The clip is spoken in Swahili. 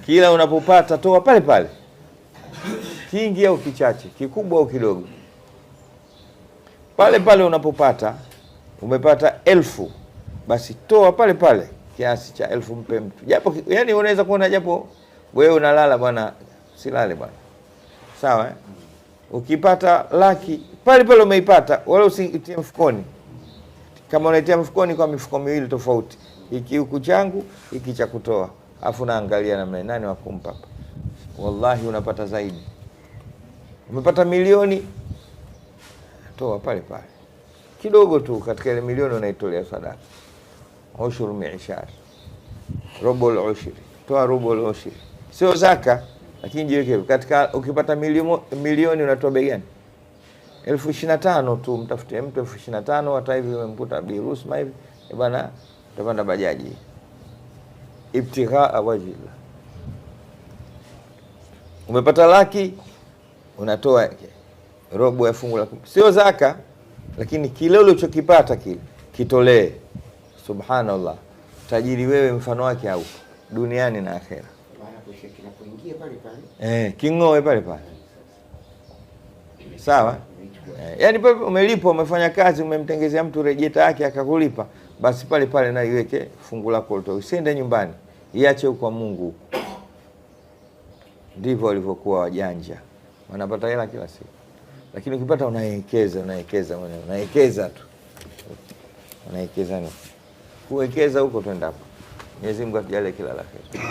Kila unapopata toa pale pale, kingi au kichache, kikubwa au kidogo, pale pale unapopata. Umepata 1000, basi toa pale pale kiasi cha 1000, mpe mtu. Japo yani unaweza kuona japo wewe unalala bwana, silale bwana, sawa eh? Ukipata laki pale pale umeipata, wala usitie mfukoni. Kama unaitia mfukoni, kwa mifuko miwili tofauti, hiki huku changu, hiki cha kutoa, afu naangalia namna nani wa kumpa hapa, wallahi unapata zaidi. Umepata milioni, toa pale pale kidogo tu, katika ile milioni unaitolea sadaka. Ushuru mi'shar, rubul ushri, toa rubul ushri, sio zaka, lakini jiweke katika. Ukipata milioni unatoa bei gani? 25,000 tu, mtafute mtu 25,000. Hata hivi umemkuta Bi Rusma hivi bwana, utapanda bajaji, ibtigha wajhillah. Umepata laki, unatoa robo ya fungu la 10, sio zaka, lakini kile ulichokipata kile kitolee. Subhanallah, tajiri wewe, mfano wake au duniani na akhera. Kingoe pale pale, sawa. Yani pale umelipwa, umefanya kazi, umemtengezea mtu rejeta yake akakulipa, basi pale pale na iweke fungu lako utoe, usiende nyumbani, iache kwa Mungu. Ndivyo walivyokuwa wajanja, wanapata hela kila siku, lakini ukipata unaekeza tu, unaekeza ni kuwekeza huko, twenda hapo. Mwenyezi Mungu atujalie kila la heri.